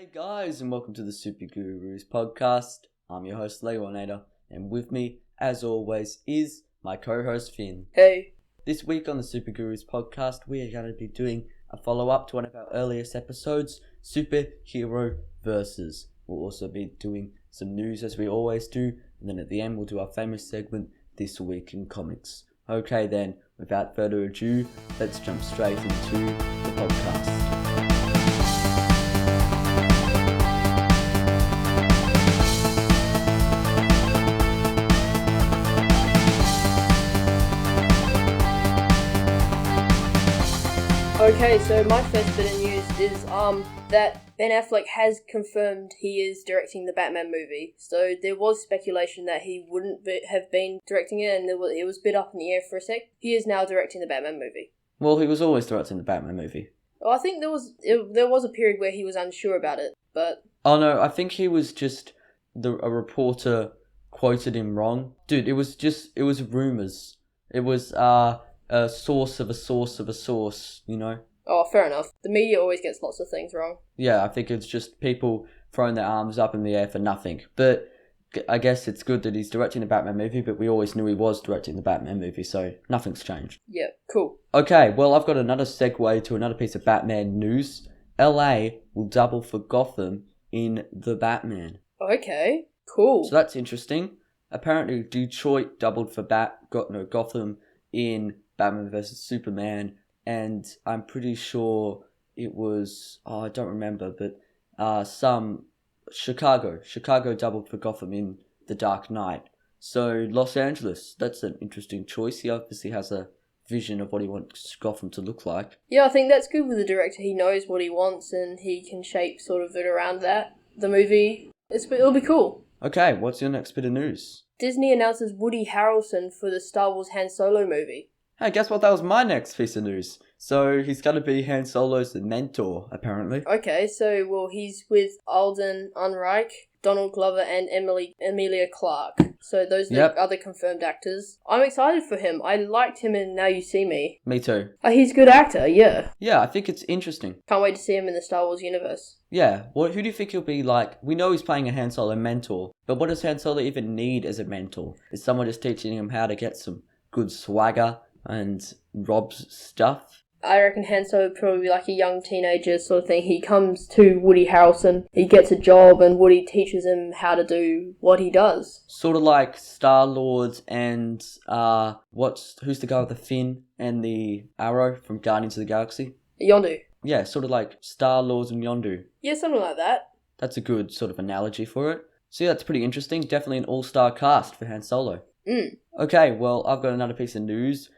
Hey guys, and welcome to the Super Gurus podcast. I'm your host Legoinator, and with me, as always, is my co-host Finn. Hey. This week on the Super Gurus podcast, we are going to be doing a follow-up to one of our earliest episodes, Superhero Versus. We'll also be doing some news as we always do, and then at the end we'll do our famous segment, This Week in Comics. Okay then, without further ado, let's jump straight into the podcast. Okay, so my first bit of news is that Ben Affleck has confirmed he is directing the Batman movie. So there was speculation that he wouldn't have been directing it, and it was a bit up in the air for a sec. He is now directing the Batman movie. Well, he was always directing the Batman movie. Well, I think there was a period where he was unsure about it, but... Oh no, I think he was just... a reporter quoted him wrong. Dude, it was rumours. It was, a source of a source of a source, you know? Oh, fair enough. The media always gets lots of things wrong. Yeah, I think it's just people throwing their arms up in the air for nothing. But I guess it's good that he's directing the Batman movie, but we always knew he was directing the Batman movie, so nothing's changed. Yeah, cool. Okay, well, I've got another segue to another piece of Batman news. LA will double for Gotham in The Batman. Okay, cool. So that's interesting. Apparently, Detroit doubled for Gotham in Batman vs. Superman, and I'm pretty sure it was, I don't remember, but some Chicago doubled for Gotham in The Dark Knight. So Los Angeles, that's an interesting choice. He obviously has a vision of what he wants Gotham to look like. Yeah, I think that's good with the director. He knows what he wants and he can shape sort of it around that. The movie, it'll be cool. Okay, what's your next bit of news? Disney announces Woody Harrelson for the Star Wars Han Solo movie. Hey, guess what? That was my next piece of news. So he's going to be Han Solo's mentor, apparently. Okay, so, well, he's with Alden Ehrenreich, Donald Glover, and Emilia Clarke. So those are the other confirmed actors. I'm excited for him. I liked him in Now You See Me. Me too. He's a good actor, yeah. Yeah, I think it's interesting. Can't wait to see him in the Star Wars universe. Yeah, who do you think he'll be like? We know he's playing a Han Solo mentor, but what does Han Solo even need as a mentor? Is someone just teaching him how to get some good swagger and Rob's stuff? I reckon Han Solo would probably be like a young teenager sort of thing. He comes to Woody Harrelson, he gets a job, and Woody teaches him how to do what he does. Sort of like Star-Lord and, who's the guy with the fin and the arrow from Guardians of the Galaxy? Yondu. Yeah, sort of like Star-Lord and Yondu. Yeah, something like that. That's a good sort of analogy for it. So yeah, that's pretty interesting. Definitely an all-star cast for Han Solo. Okay, well, I've got another piece of news.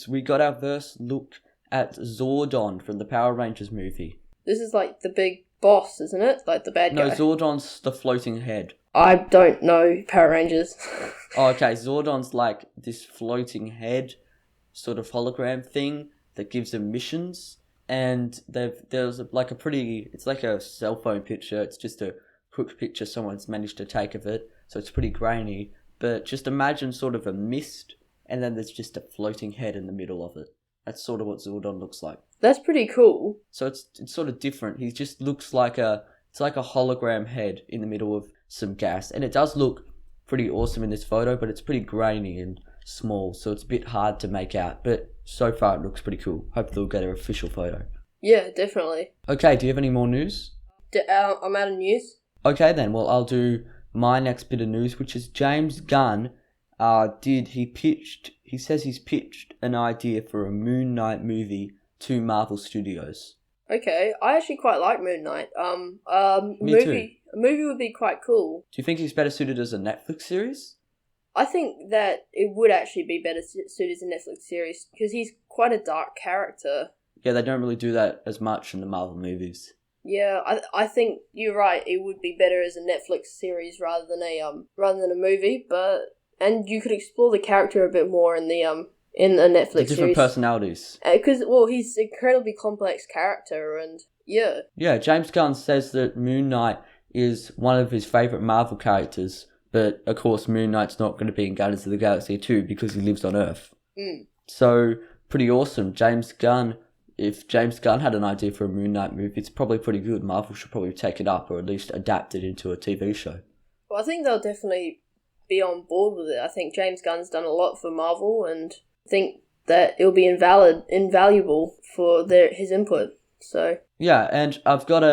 We got our first look at Zordon from the Power Rangers movie. This is like the big boss, isn't it? Like the bad guy. No, Zordon's the floating head. I don't know Power Rangers. Oh, okay, Zordon's like this floating head sort of hologram thing that gives them missions. And there's like it's like a cell phone picture. It's just a quick picture someone's managed to take of it. So it's pretty grainy. But just imagine sort of a mist, and then there's just a floating head in the middle of it. That's sort of what Zordon looks like. That's pretty cool. So it's sort of different. He just looks like a hologram head in the middle of some gas. And it does look pretty awesome in this photo, but it's pretty grainy and small, so it's a bit hard to make out. But so far it looks pretty cool. Hopefully we'll get an official photo. Yeah, definitely. Okay, do you have any more news? I'm out of news. Okay then, well I'll do my next bit of news, which is James Gunn he says he's pitched an idea for a Moon Knight movie to Marvel Studios. Okay, I actually quite like Moon Knight. Me too. A movie would be quite cool. Do you think he's better suited as a Netflix series? I think that it would actually be better suited as a Netflix series, because he's quite a dark character. Yeah, they don't really do that as much in the Marvel movies. Yeah, I think you're right. It would be better as a Netflix series rather than a movie, and you could explore the character a bit more in the Netflix series. Different personalities. Because he's an incredibly complex character, and yeah. Yeah, James Gunn says that Moon Knight is one of his favourite Marvel characters, but of course Moon Knight's not going to be in Guardians of the Galaxy 2 because he lives on Earth. So, pretty awesome. James Gunn if James Gunn had an idea for a Moon Knight movie, it's probably pretty good. Marvel should probably take it up or at least adapt it into a TV show. Well, I think they'll definitely be on board with it. I think James Gunn's done a lot for Marvel, and I think that it'll be invaluable for his input. So yeah, and I've got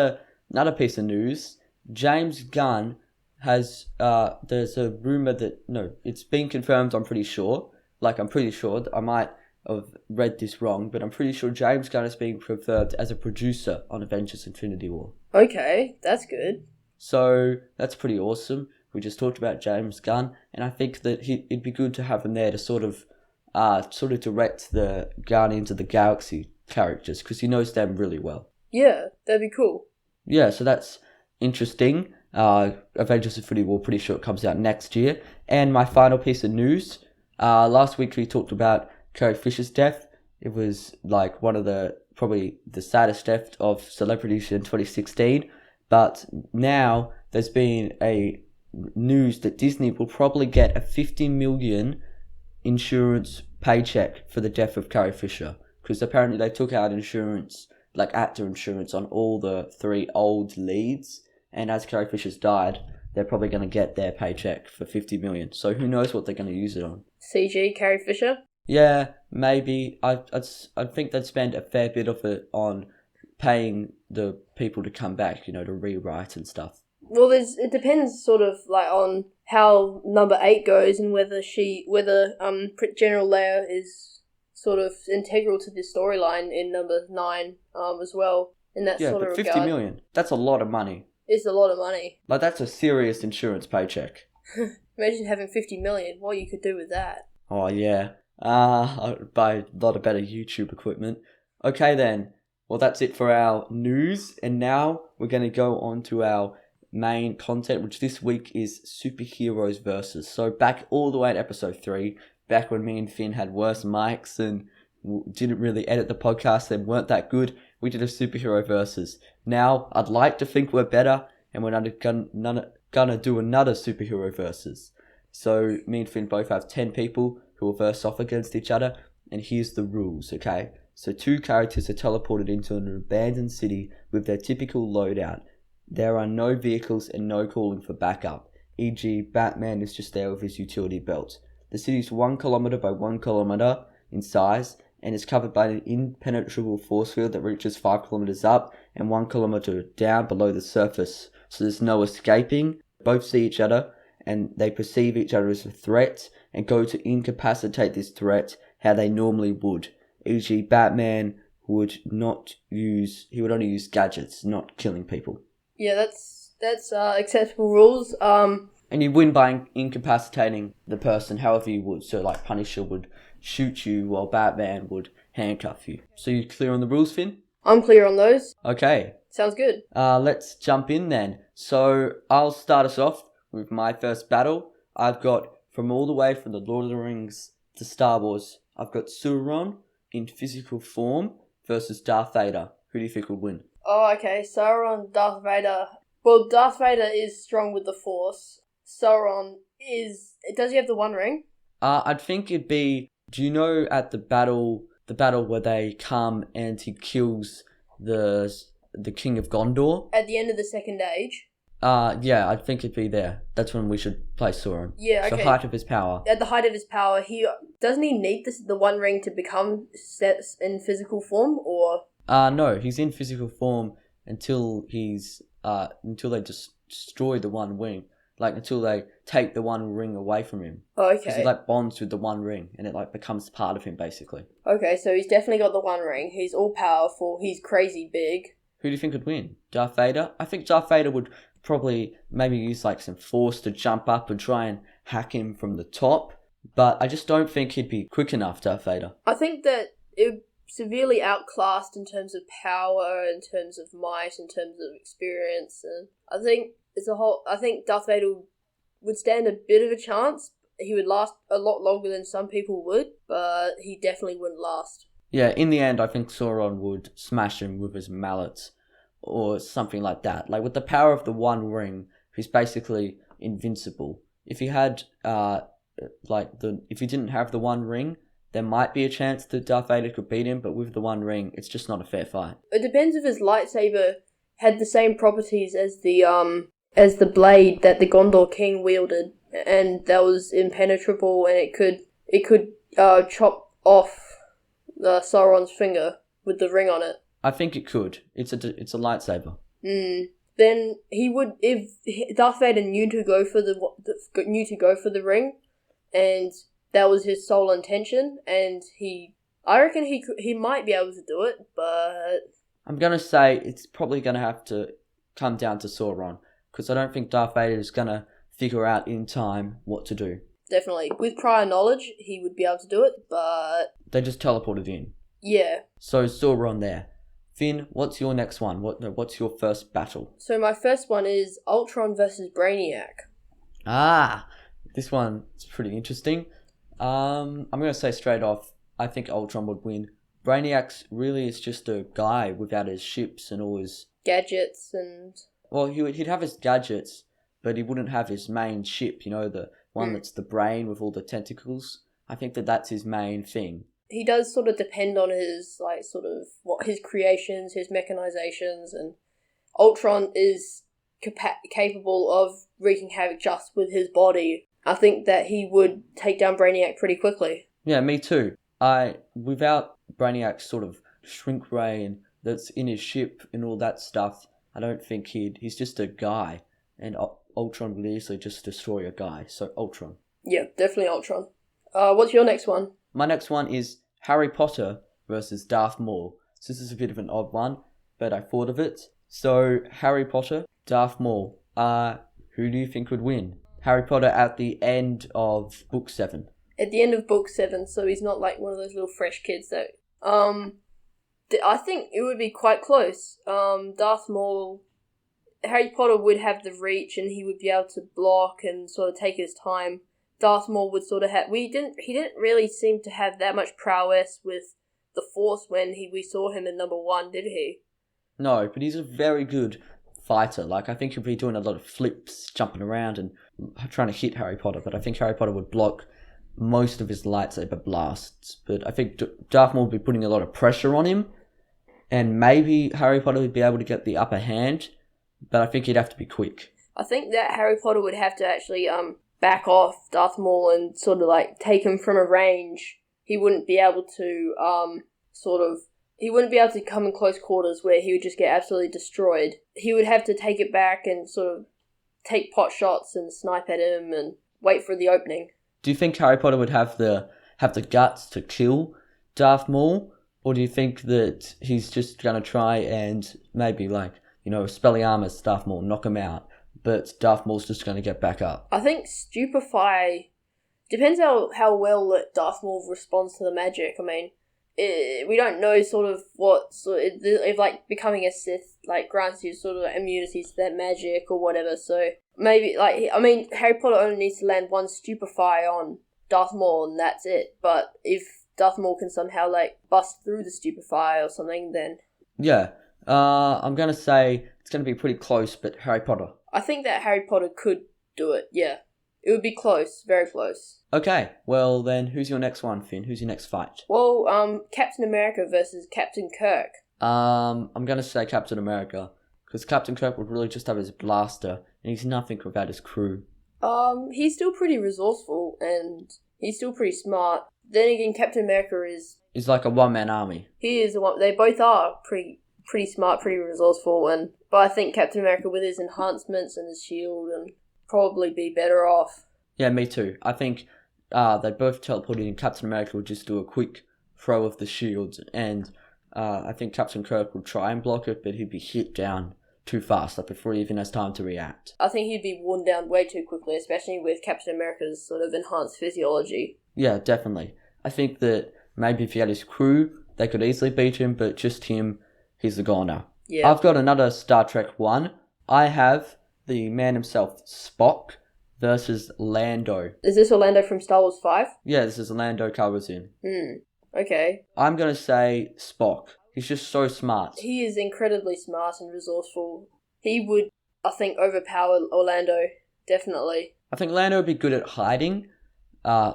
another piece of news. James Gunn has there's a rumor that it's been confirmed. I'm pretty sure. I might have read this wrong, but I'm pretty sure James Gunn is being confirmed as a producer on Avengers: Infinity War. Okay, that's good. So that's pretty awesome. We just talked about James Gunn, and I think that it'd be good to have him there to sort of direct the Guardians of the Galaxy characters, because he knows them really well. Yeah, that'd be cool. Yeah, so that's interesting. Avengers Infinity War, pretty sure it comes out next year. And my final piece of news, last week we talked about Carrie Fisher's death. It was like one of probably the saddest death of celebrities in 2016. But now there's been a news that Disney will probably get a $50 million insurance paycheck for the death of Carrie Fisher, because apparently they took out insurance, like actor insurance, on all the 3 old leads, and as Carrie Fisher's died, they're probably going to get their paycheck for $50 million. So who knows what they're going to use it on? CG Carrie Fisher? Yeah, maybe. I think they'd spend a fair bit of it on paying the people to come back, to rewrite and stuff. Well, it depends sort of like on how number 8 goes, and whether General Leia is sort of integral to this storyline in number 9 as well. In that sort of regard. Yeah, but $50 million, that's a lot of money. It's a lot of money. Like, that's a serious insurance paycheck. Imagine having $50 million. What you could do with that. Oh, yeah. I'd buy a lot of better YouTube equipment. Okay, then. Well, that's it for our news. And now we're going to go on to our main content, which this week is superheroes versus. So back all the way at episode 3, back when me and Finn had worse mics and didn't really edit the podcast and weren't that good, we did a superhero versus. Now, I'd like to think we're better, and we're gonna do another superhero versus. So me and Finn both have 10 people who will verse off against each other, and here's the rules, okay? So 2 characters are teleported into an abandoned city with their typical loadout. There are no vehicles and no calling for backup, e.g. Batman is just there with his utility belt. The city is 1 kilometer by 1 kilometer in size, and is covered by an impenetrable force field that reaches 5 kilometers up and 1 kilometer down below the surface, so there's no escaping. Both see each other, and they perceive each other as a threat, and go to incapacitate this threat how they normally would. E.g. Batman would only use gadgets, not killing people. Yeah, that's acceptable rules. And you win by incapacitating the person however you would. So like Punisher would shoot you while Batman would handcuff you. So you clear on the rules, Finn? I'm clear on those. Okay. Sounds good. Let's jump in then. So I'll start us off with my first battle. I've got from all the way from the Lord of the Rings to Star Wars, I've got Sauron in physical form versus Darth Vader. Who do you think would win? Oh, okay. Sauron, Darth Vader. Well, Darth Vader is strong with the Force. Sauron is... Does he have the One Ring? I'd think it'd be... Do you know at the battle where they come and he kills the King of Gondor? At the end of the Second Age? Yeah, I think it'd be there. That's when we should play Sauron. Yeah, okay. The height of his power. At the height of his power, doesn't he need the One Ring to become set in physical form, or... No, he's in physical form until until they just destroy the One Ring. Like, until they take the One Ring away from him. Oh, okay. Because he, bonds with the One Ring, and it, becomes part of him, basically. Okay, so he's definitely got the One Ring. He's all-powerful. He's crazy big. Who do you think would win? Darth Vader? I think Darth Vader would probably maybe use, some force to jump up and try and hack him from the top. But I just don't think he'd be quick enough, Darth Vader. I think that it would severely outclassed in terms of power, in terms of might, in terms of experience, and I think Darth Vader would stand a bit of a chance. He would last a lot longer than some people would, but he definitely wouldn't last. Yeah, in the end, I think Sauron would smash him with his mallet or something like that. With the power of the One Ring, he's basically invincible. If he had, if he didn't have the One Ring, there might be a chance that Darth Vader could beat him, but with the One Ring, it's just not a fair fight. It depends if his lightsaber had the same properties as the blade that the Gondor King wielded, and that was impenetrable, and it could chop off Sauron's finger with the ring on it. I think it could. It's a lightsaber. Then he would, if Darth Vader knew to go for the ring, and that was his sole intention, and I reckon he might be able to do it, but I'm gonna say it's probably gonna have to come down to Sauron, because I don't think Darth Vader is gonna figure out in time what to do. Definitely, with prior knowledge, he would be able to do it, but they just teleported in. Yeah. So Sauron there. Finn, what's your next one? What's your first battle? So my first one is Ultron versus Brainiac. This one is pretty interesting. I'm going to say straight off, I think Ultron would win. Brainiac's really is just a guy without his ships and all his gadgets and... Well, he'd have his gadgets, but he wouldn't have his main ship, the one that's the brain with all the tentacles. I think that's his main thing. He does sort of depend on his, his creations, his mechanizations, and Ultron is capable of wreaking havoc just with his body. I think that he would take down Brainiac pretty quickly. Yeah, me too. Without Brainiac's sort of shrink ray and that's in his ship and all that stuff, I don't think he's just a guy, and Ultron would easily just destroy a guy, so Ultron. Yeah, definitely Ultron. What's your next one? My next one is Harry Potter versus Darth Maul. So this is a bit of an odd one, but I thought of it. So, Harry Potter, Darth Maul. Who do you think would win? Harry Potter at the end of Book 7. At the end of Book 7, so he's not like one of those little fresh kids that... I think it would be quite close. Darth Maul... Harry Potter would have the reach and he would be able to block and sort of take his time. Darth Maul would sort of have... He didn't really seem to have that much prowess with the Force when we saw him in number 1, did he? No, but he's a very good fighter. I think he'll be doing a lot of flips, jumping around and trying to hit Harry Potter, but I think Harry Potter would block most of his lightsaber blasts. But I think Darth Maul would be putting a lot of pressure on him, and maybe Harry Potter would be able to get the upper hand, but I think he'd have to be quick. I think that Harry Potter would have to actually back off Darth Maul and sort of take him from a range. He wouldn't be able to he wouldn't be able to come in close quarters where he would just get absolutely destroyed. He would have to take it back and sort of take pot shots and snipe at him and wait for the opening. Do you think Harry Potter would have the guts to kill Darth Maul? Or do you think that he's just going to try and maybe Expelliarmus Darth Maul, knock him out, but Darth Maul's just going to get back up? I think Stupefy... Depends how well that Darth Maul responds to the magic. I mean, we don't know if becoming a Sith grants you sort of immunities to that magic or whatever. So maybe Harry Potter only needs to land one Stupefy on Darth Maul and that's it. But if Darth Maul can somehow bust through the Stupefy or something, then yeah, I'm gonna say it's gonna be pretty close, but Harry Potter. I think that Harry Potter could do it. Yeah, it would be close, very close. Okay, well then, who's your next one, Finn? Who's your next fight? Well, Captain America versus Captain Kirk. I'm gonna say Captain America, because Captain Kirk would really just have his blaster, and he's nothing without his crew. He's still pretty resourceful, and he's still pretty smart. Then again, Captain America is like a one-man army. He is one. They both are pretty smart, pretty resourceful, but I think Captain America with his enhancements and his shield and probably be better off. Yeah, me too. I think they both teleported and Captain America would just do a quick throw of the shields, and I think Captain Kirk would try and block it, but he'd be hit down too fast, before he even has time to react. I think he'd be worn down way too quickly, especially with Captain America's sort of enhanced physiology. Yeah, definitely. I think that maybe if he had his crew, they could easily beat him, but just him, he's the goner. Yeah. I've got another Star Trek one. I have the man himself, Spock, versus Lando. Is this Orlando from Star Wars 5? Yeah, this is Lando Calrissian. Okay. I'm going to say Spock. He's just so smart. He is incredibly smart and resourceful. He would, I think, overpower Orlando, definitely. I think Lando would be good at hiding,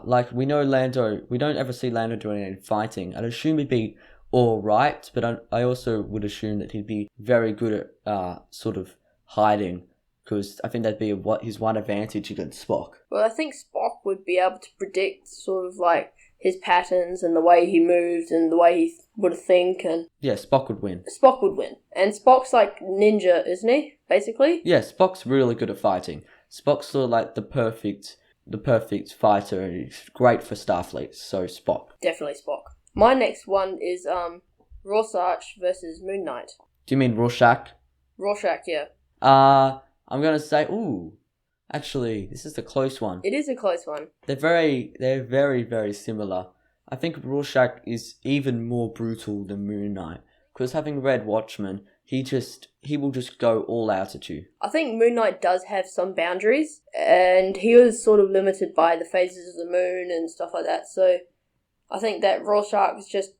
like we know Lando, we don't ever see Lando doing any fighting. I'd assume he'd be alright, but I also would assume that he'd be very good at sort of hiding, because I think that'd be his one advantage against Spock. Well, I think Spock would be able to predict sort of like his patterns and the way he moved and the way he would think, and yeah, Spock would win. Spock would win. And Spock's like ninja, isn't he? Basically? Yeah, Spock's really good at fighting. Spock's sort of like the perfect fighter, and he's great for Starfleet, so Spock. Definitely Spock. My next one is Rorschach versus Moon Knight. Do you mean Rorschach? Rorschach, yeah. I'm gonna say, actually, this is a close one. It is a close one. They're very, very similar. I think Rorschach is even more brutal than Moon Knight, because having read Watchmen, he will just go all out at you. I think Moon Knight does have some boundaries, and he was sort of limited by the phases of the moon and stuff like that, so I think that Rorschach is just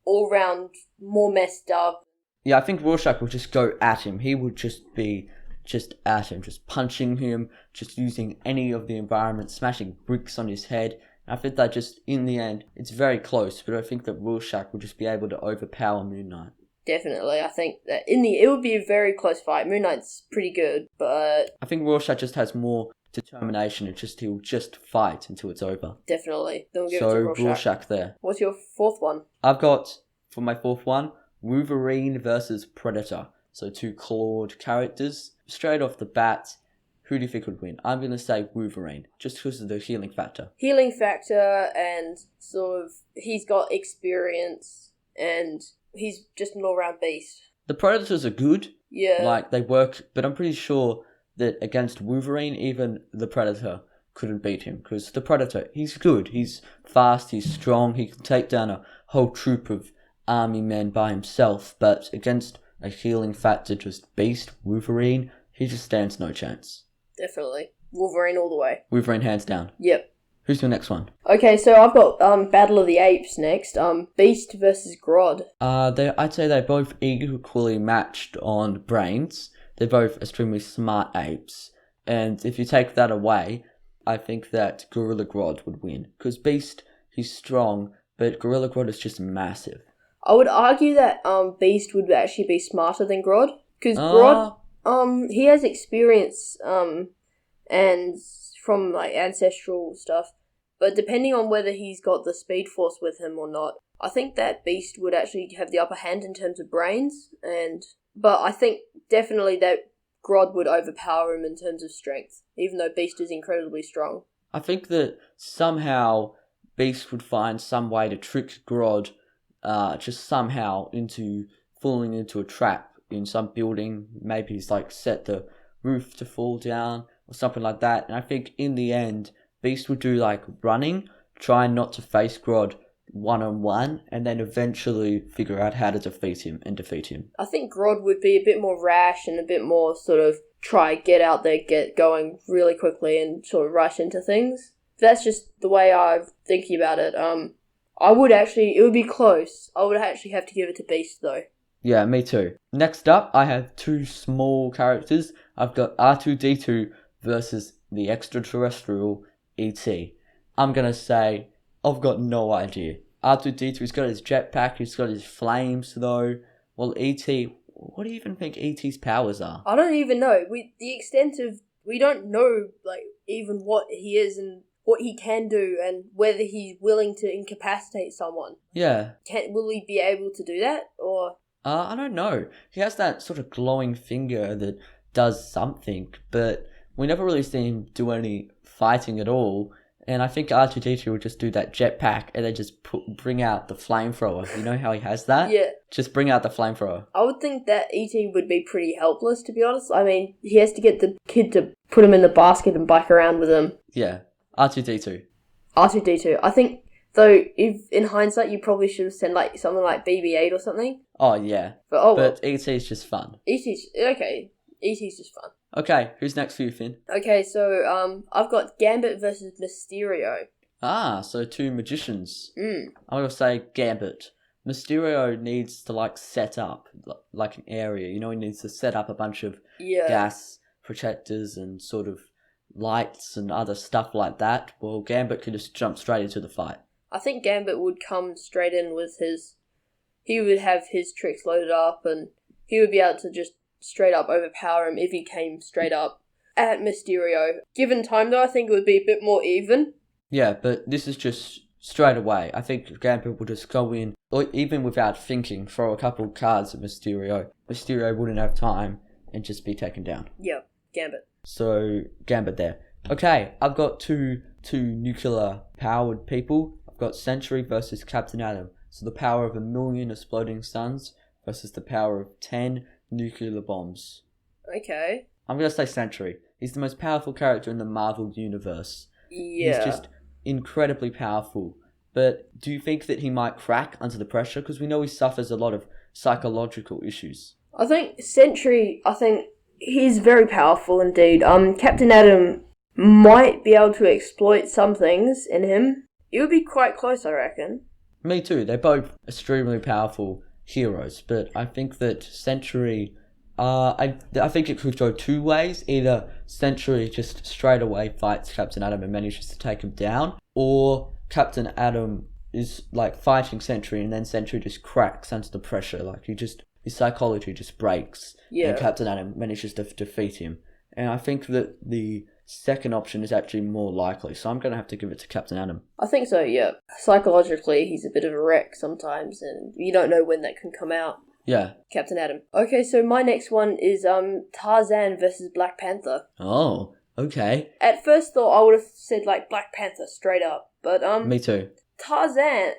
all round more messed up. Yeah, I think Rorschach will just go at him. He would just be just at him, just punching him, just using any of the environment, smashing bricks on his head. I think that just, in the end, it's very close, but I think that Rorschach will just be able to overpower Moon Knight. Definitely, I think that it would be a very close fight. Moon Knight's pretty good, but I think Rorschach just has more determination, and he'll just fight until it's over. Definitely. Then we'll give so it to Rorschach. Rorschach there. What's your fourth one? I've got, for my fourth one, Wolverine versus Predator. So two clawed characters. Straight off the bat, who do you think would win? I'm going to say Wolverine, just because of the healing factor. Healing factor, and sort of, he's got experience, and he's just an all-round beast. The Predators are good. Yeah. Like, they work, but I'm pretty sure that against Wolverine, even the Predator couldn't beat him. Because the Predator, he's good. He's fast, he's strong, he can take down a whole troop of army men by himself. But against a healing factor just beast, Wolverine, he just stands no chance. Definitely. Wolverine all the way. Wolverine hands down. Yep. Who's your next one? Okay, so I've got Battle of the Apes next. Beast versus Grodd. I'd say they're both equally matched on brains. They're both extremely smart apes. And if you take that away, I think that Gorilla Grodd would win. Because Beast, he's strong, but Gorilla Grodd is just massive. I would argue that Beast would actually be smarter than Grodd. Because Grodd, he has experience and from like ancestral stuff. But depending on whether he's got the Speed Force with him or not, I think that Beast would actually have the upper hand in terms of brains. But I think definitely that Grodd would overpower him in terms of strength, even though Beast is incredibly strong. I think that somehow Beast would find some way to trick Grodd, just somehow into falling into a trap in some building. Maybe he's like set the roof to fall down or something like that. And I think in the end, Beast would do like running, trying not to face Grodd one-on-one, and then eventually figure out how to defeat him. I think Grodd would be a bit more rash and a bit more sort of try get out there, get going really quickly and sort of rush into things. That's just the way I'm thinking about it. It would be close. I would actually have to give it to Beast though. Yeah, me too. Next up, I have two small characters. I've got R2-D2 versus the extraterrestrial E.T. I'm going to say, I've got no idea. R2-D2, he's got his jetpack, he's got his flames though. Well, E.T., what do you even think E.T.'s powers are? I don't even know. We don't know, like, even what he is and what he can do and whether he's willing to incapacitate someone. Yeah. Will he be able to do that, or...? I don't know. He has that sort of glowing finger that does something, but we never really see him do any fighting at all. And I think R2-D2 will just do that jetpack and then just bring out the flamethrower. You know how he has that? Yeah. Just bring out the flamethrower. I would think that E.T. would be pretty helpless, to be honest. I mean, he has to get the kid to put him in the basket and bike around with him. Yeah. R2-D2. R2-D2. I think, though, if in hindsight, you probably should have sent like something like BB-8 or something. Oh, yeah. But E.T. is just fun. Okay. E.T.'s just fun. Okay, who's next for you, Finn? Okay, so I've got Gambit versus Mysterio. So two magicians. I'm going to say Gambit. Mysterio needs to, like, set up, like, an area. You know, he needs to set up a bunch of gas protectors and sort of lights and other stuff like that, well, Gambit could just jump straight into the fight. I think Gambit would come straight in with his... He would have his tricks loaded up, and he would be able to just straight up overpower him if he came straight up at Mysterio. Given time, though, I think it would be a bit more even. Yeah, but this is just straight away. I think Gambit would just go in, or even without thinking, throw a couple of cards at Mysterio. Mysterio wouldn't have time and just be taken down. Yeah, Gambit. So, Gambit there. Okay, I've got two nuclear-powered people. I've got Sentry versus Captain Atom. So the power of 1,000,000 exploding suns versus the power of 10 nuclear bombs. Okay. I'm going to say Sentry. He's the most powerful character in the Marvel universe. Yeah. He's just incredibly powerful. But do you think that he might crack under the pressure? Because we know he suffers a lot of psychological issues. I think Sentry, he's very powerful indeed. Captain Atom might be able to exploit some things in him. It would be quite close, I reckon. Me too. They're both extremely powerful heroes. But I think that Sentry... I think it could go two ways. Either Sentry just straight away fights Captain Atom and manages to take him down, or Captain Atom is like fighting Sentry and then Sentry just cracks under the pressure. Like his psychology just breaks, and Captain Atom manages to defeat him. And I think that the second option is actually more likely, so I'm going to have to give it to Captain Atom. I think so, yeah. Psychologically, he's a bit of a wreck sometimes, and you don't know when that can come out. Yeah. Captain Atom. Okay, so my next one is Tarzan versus Black Panther. Oh, okay. At first thought, I would have said like Black Panther straight up, but Me too. Tarzan,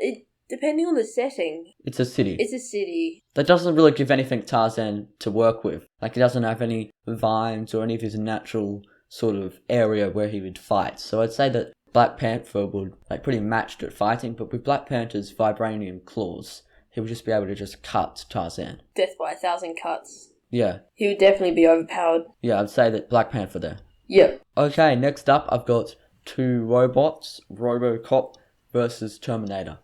depending on the setting. It's a city. It's a city. That doesn't really give anything Tarzan to work with. Like, he doesn't have any vines or any of his natural sort of area where he would fight. So I'd say that Black Panther would like pretty matched at fighting, but with Black Panther's vibranium claws, he would just be able to just cut Tarzan. Death by 1,000 cuts. Yeah. He would definitely be overpowered. Yeah, I'd say that Black Panther there. Yep. Okay, next up I've got two robots, RoboCop versus Terminator.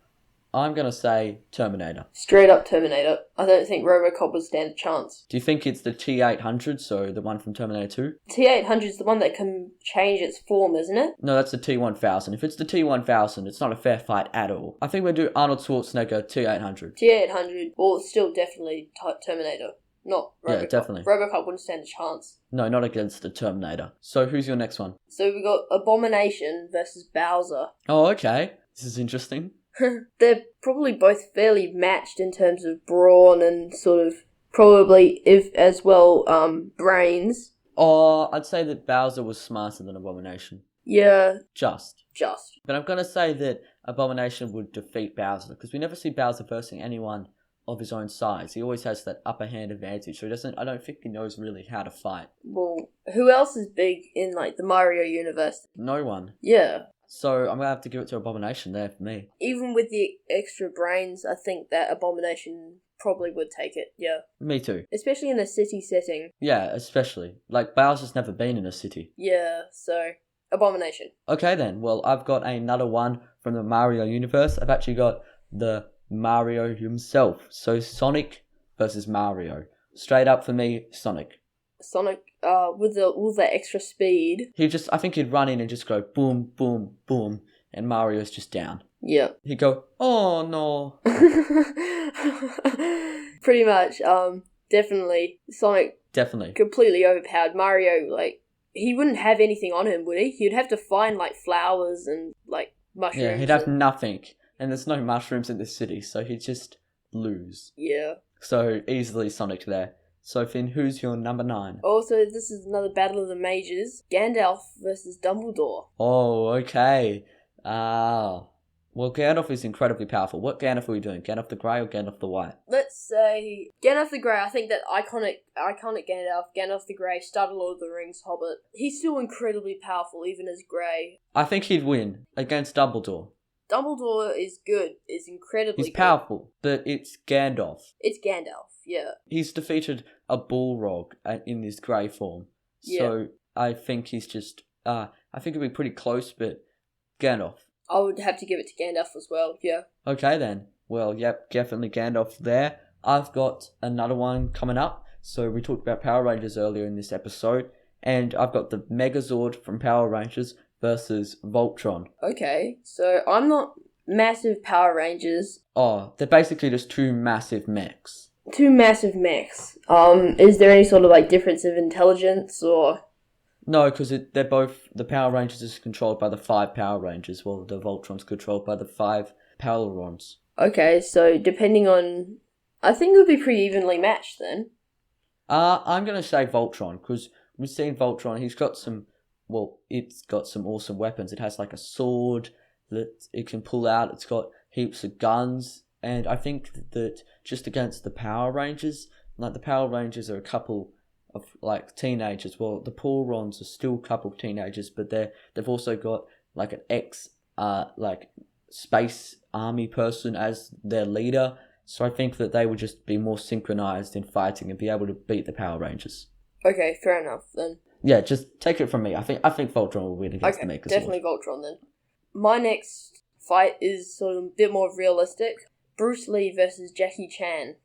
I'm going to say Terminator. Straight up Terminator. I don't think RoboCop would stand a chance. Do you think it's the T-800, so the one from Terminator 2? T-800 is the one that can change its form, isn't it? No, that's the T-1000. If it's the T-1000, it's not a fair fight at all. I think we'll do Arnold Schwarzenegger T-800. T-800, well, still definitely Terminator. Not RoboCop. Yeah, definitely. RoboCop wouldn't stand a chance. No, not against the Terminator. So who's your next one? So we got Abomination versus Bowser. Oh, okay. This is interesting. They're probably both fairly matched in terms of brawn and sort of probably, if as well, brains. Oh, I'd say that Bowser was smarter than Abomination. Yeah. Just. Just. But I'm going to say that Abomination would defeat Bowser, because we never see Bowser versing anyone of his own size. He always has that upper hand advantage, so I don't think he knows really how to fight. Well, who else is big in, like, the Mario universe? No one. Yeah. So I'm going to have to give it to Abomination there for me. Even with the extra brains, I think that Abomination probably would take it, yeah. Me too. Especially in a city setting. Yeah, especially. Like, Bowser's never been in a city. Yeah, so Abomination. Okay then, well, I've got another one from the Mario universe. I've actually got the Mario himself. So Sonic versus Mario. Straight up for me, Sonic. Sonic, with the extra speed. I think he'd run in and just go boom, boom, boom, and Mario's just down. Yeah. He'd go, oh no. Pretty much, definitely. Sonic. Definitely. Completely overpowered. Mario, like, he wouldn't have anything on him, would he? He'd have to find, like, flowers and, like, mushrooms. Yeah, he'd have nothing. And there's no mushrooms in this city, so he'd just lose. Yeah. So, easily Sonic there. So, Finn, who's your number 9? Also, this is another Battle of the Mages. Gandalf versus Dumbledore. Oh, okay. Well, Gandalf is incredibly powerful. What Gandalf are we doing? Gandalf the Grey or Gandalf the White? Let's say Gandalf the Grey. I think that iconic Gandalf the Grey, started Lord of the Rings, Hobbit. He's still incredibly powerful, even as Grey. I think he'd win against Dumbledore. Dumbledore is good. Is incredibly He's powerful, but it's Gandalf. It's Gandalf, yeah. He's defeated a Balrog in his grey form. So I think he's just... I think it'd be pretty close, but Gandalf. I would have to give it to Gandalf as well, yeah. Okay then. Well, yep, definitely Gandalf there. I've got another one coming up. So we talked about Power Rangers earlier in this episode. And I've got the Megazord from Power Rangers versus Voltron. Okay, so I'm not massive Power Rangers. Oh, they're basically just two massive mechs. Two massive mechs. Is there any sort of like difference of intelligence or? No, because they're both, the Power Rangers is controlled by the 5 Power Rangers, while the Voltron's controlled by the 5 Powerons. Okay, so depending on, I think it would be pretty evenly matched then. I'm gonna say Voltron, because we've seen Voltron. He's got some, it's got some awesome weapons. It has like a sword that it can pull out. It's got heaps of guns, and I think that just against the Power Rangers, like the Power Rangers are a couple of like teenagers. Well, the Powerons are still a couple of teenagers, but they've also got like an like space army person as their leader. So I think that they would just be more synchronized in fighting and be able to beat the Power Rangers. Okay, fair enough then. Yeah, just take it from me. I think Voltron will win against the Megazord. Definitely Voltron then. My next fight is sort of a bit more realistic. Bruce Lee versus Jackie Chan.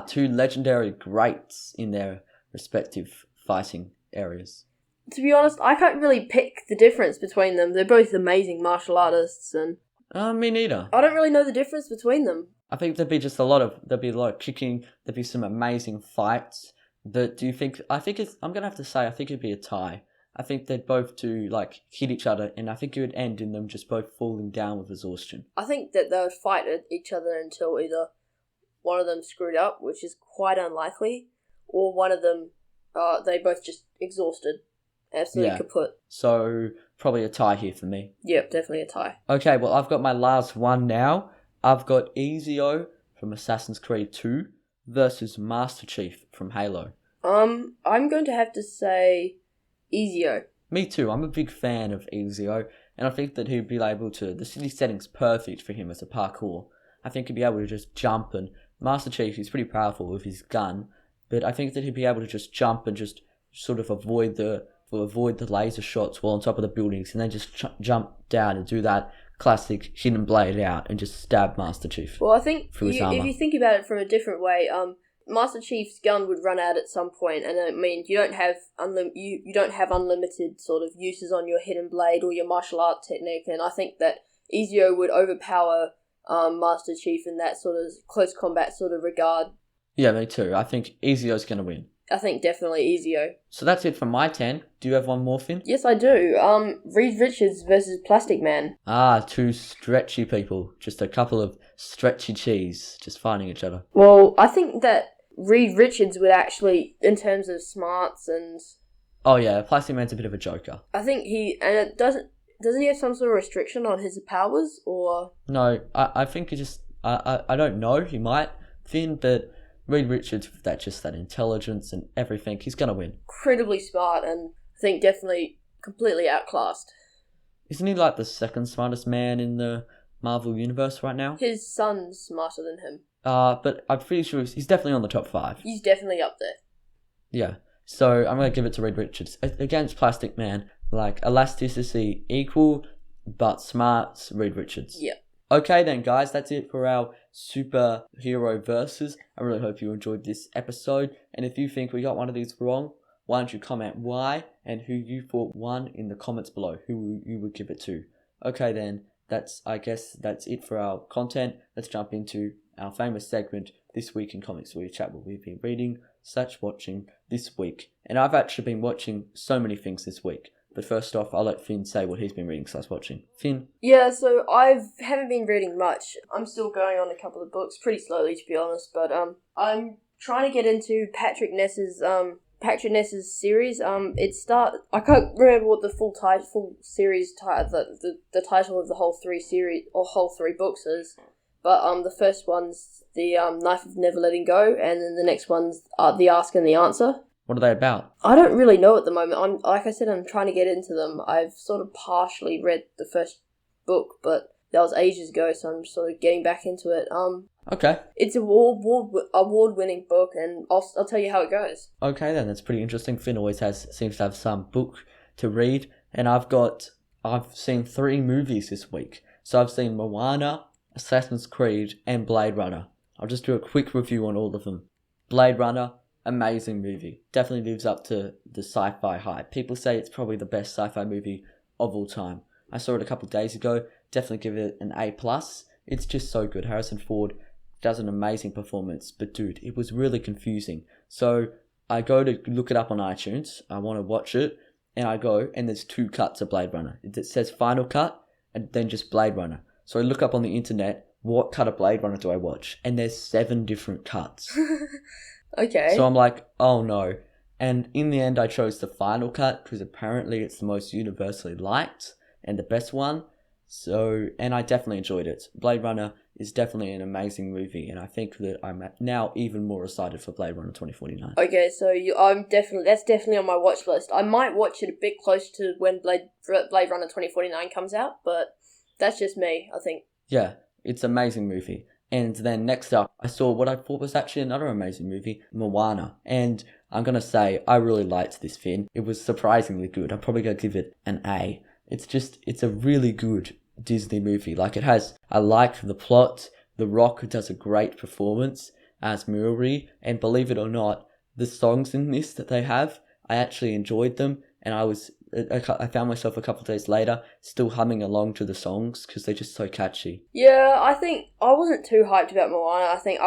Two legendary greats in their respective fighting areas. To be honest, I can't really pick the difference between them. They're both amazing martial artists, and Me neither. I don't really know the difference between them. I think there'd be a lot of kicking, there'd be some amazing fights. But do you think, I'm gonna have to say, I think it'd be a tie. I think they'd both do, like, hit each other, and I think it would end in them just both falling down with exhaustion. I think that they would fight each other until either one of them screwed up, which is quite unlikely, or one of them, they both just exhausted. Absolutely kaput. So, probably a tie here for me. Yep, definitely a tie. Okay, well, I've got my last one now. I've got Ezio from Assassin's Creed 2 versus Master Chief from Halo. I'm going to have to say Ezio. Me too. I'm a big fan of Ezio, and I think that he'd be able to... The city setting's perfect for him as a parkour. I think he'd be able to just jump, and Master Chief, he's pretty powerful with his gun, but I think that he'd be able to just jump and just sort of avoid the laser shots while on top of the buildings, and then just jump down and do that classic hidden blade out and just stab Master Chief. Well, I think if you think about it from a different way, Master Chief's gun would run out at some point, and I mean you don't have unlimited sort of uses on your hidden blade or your martial art technique, and I think that Ezio would overpower Master Chief in that sort of close combat sort of regard. Yeah, me too. I think Ezio's going to win. I think definitely Ezio. So that's it for my 10. Do you have one more, Finn? Yes, I do. Reed Richards versus Plastic Man. Two stretchy people. Just a couple of stretchy cheese just fighting each other. Well, I think that Reed Richards would actually, in terms of smarts and... Oh yeah, Plastic Man's a bit of a joker. I think doesn't he have some sort of restriction on his powers, or... No, I think he just... I don't know, he might, Finn, but... Reed Richards, with that intelligence and everything, he's going to win. Incredibly smart and I think definitely completely outclassed. Isn't he like the second smartest man in the Marvel Universe right now? His son's smarter than him. But I'm pretty sure he's definitely on the top 5. He's definitely up there. Yeah. So I'm going to give it to Reed Richards. Against Plastic Man, like elasticity equal, but smarts, Reed Richards. Yeah. Okay then, guys, that's it for our superhero versus. I really hope you enjoyed this episode. And if you think we got one of these wrong, why don't you comment why and who you thought won in the comments below, who you would give it to. Okay then, I guess that's it for our content. Let's jump into our famous segment, This Week in Comics, where we chat what we've been reading / watching this week. And I've actually been watching so many things this week. But first off, I'll let Finn say what he's been reading / watching. Finn? Yeah, so I haven't been reading much. I'm still going on a couple of books, pretty slowly to be honest, but I'm trying to get into Patrick Ness's series. I can't remember what the full series the title of the whole 3 books is, but the first one's the Knife of Never Letting Go, and then the next one's The Ask and the Answer. What are they about? I don't really know at the moment. Like I said, I'm trying to get into them. I've sort of partially read the first book, but that was ages ago, so I'm sort of getting back into it. Okay. It's an award-winning book, and I'll tell you how it goes. Okay, then that's pretty interesting. Finn always seems to have some book to read, and I've seen 3 movies this week. So I've seen Moana, Assassin's Creed, and Blade Runner. I'll just do a quick review on all of them. Blade Runner, amazing movie. Definitely lives up to the sci-fi hype. People say it's probably the best sci-fi movie of all time. I saw it a couple of days ago. Definitely give it an A+. It's just so good. Harrison Ford does an amazing performance. But dude, it was really confusing. So I go to look it up on iTunes. I want to watch it. And I go, and there's 2 cuts of Blade Runner. It says Final Cut, and then just Blade Runner. So I look up on the internet, what cut of Blade Runner do I watch? And there's 7 different cuts. Okay. So I'm like, oh no. And in the end, I chose the Final Cut, because apparently it's the most universally liked, and the best one. So, and I definitely enjoyed it. Blade Runner is definitely an amazing movie, and I think that I'm now even more excited for Blade Runner 2049. Okay, so that's definitely on my watch list. I might watch it a bit close to when Blade Runner 2049 comes out, but that's just me, I think. Yeah, it's an amazing movie. And then next up, I saw what I thought was actually another amazing movie, Moana. And I'm going to say, I really liked this film. It was surprisingly good. I'm probably going to give it an A. It's a really good Disney movie. I like the plot. The Rock does a great performance as Maori, and believe it or not, the songs in this that they have, I actually enjoyed them, and I found myself a couple of days later still humming along to the songs because they're just so catchy. Yeah, I think I wasn't too hyped about Moana. I think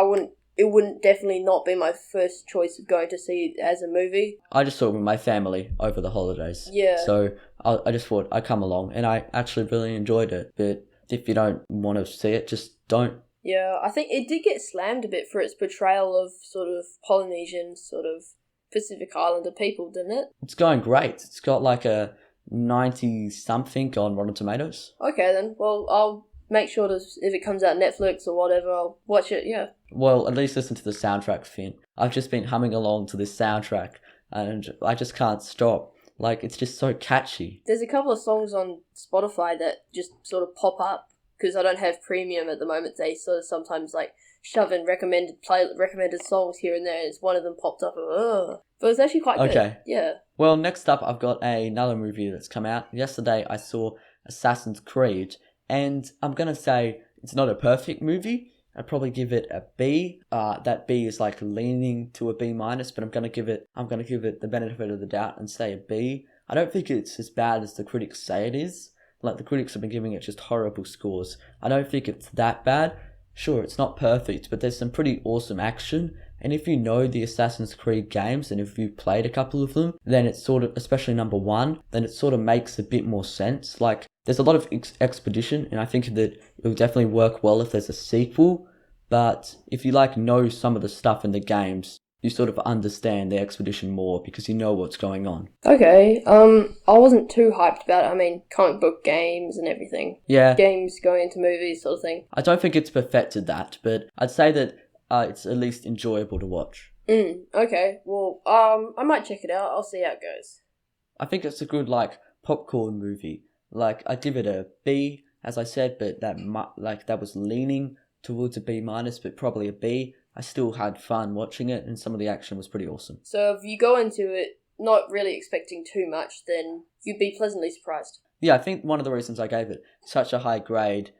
it wouldn't definitely not be my first choice of going to see it as a movie. I just saw it with my family over the holidays. Yeah. So I just thought I'd come along, and I actually really enjoyed it. But if you don't want to see it, just don't. Yeah, I think it did get slammed a bit for its portrayal of sort of Polynesian, sort of Pacific Islander people, didn't it? It's going great. It's got like a 90-something on Rotten Tomatoes. Okay then, well, I'll make sure to, if it comes out Netflix or whatever, I'll watch it, yeah. Well, at least listen to the soundtrack, Finn. I've just been humming along to this soundtrack, and I just can't stop. It's just so catchy. There's a couple of songs on Spotify that just sort of pop up, because I don't have premium at the moment. They sort of sometimes shove in recommended songs here and there, and it's one of them popped up. Ugh. But it's actually quite good. Okay. Yeah. Well, next up, I've got another movie that's come out. Yesterday, I saw Assassin's Creed, and I'm going to say it's not a perfect movie. I'd probably give it a B. That B is leaning to a B-, but I'm going to give it the benefit of the doubt and say a B. I don't think it's as bad as the critics say it is. The critics have been giving it just horrible scores. I don't think it's that bad. Sure, it's not perfect, but there's some pretty awesome action. And if you know the Assassin's Creed games, and if you've played a couple of them, then it's sort of, especially number 1, then it sort of makes a bit more sense. There's a lot of expedition, and I think that it will definitely work well if there's a sequel. But if you know some of the stuff in the games, you sort of understand the expedition more because you know what's going on. Okay, I wasn't too hyped about it. I mean, comic book games and everything. Yeah. Games going into movies sort of thing. I don't think it's perfected that, but I'd say that it's at least enjoyable to watch. Okay, well, I might check it out. I'll see how it goes. I think it's a good, popcorn movie. I'd give it a B, as I said, but that was leaning towards a B-, but probably a B. I still had fun watching it, and some of the action was pretty awesome. So if you go into it not really expecting too much, then you'd be pleasantly surprised. Yeah, I think one of the reasons I gave it such a high grade,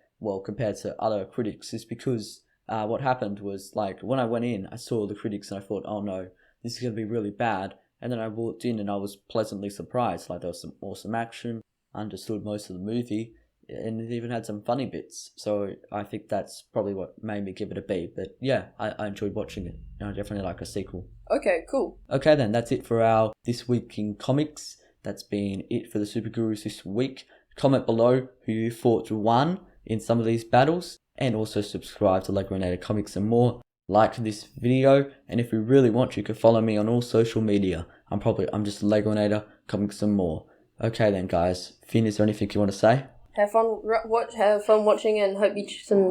compared to other critics, is because what happened was, when I went in, I saw the critics and I thought, oh no, this is going to be really bad. And then I walked in and I was pleasantly surprised. There was some awesome action, understood most of the movie, and it even had some funny bits. So I think that's probably what made me give it a B. But yeah, I enjoyed watching it, and I definitely like a sequel. Okay, cool. Okay then, that's it for our This Week in Comics. That's been it for the Super Gurus this week. Comment below who you thought won in some of these battles, and also subscribe to Legoinator Comics and more. Like this video, and if you really want, you can follow me on all social media. I'm just Legoinator Comics and more. Okay then, guys. Finn, is there anything you want to say? Have fun watching, and hope you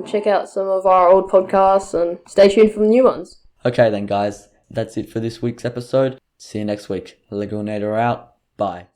check out some of our old podcasts, and stay tuned for the new ones. Okay then, guys. That's it for this week's episode. See you next week. Legoinator out. Bye.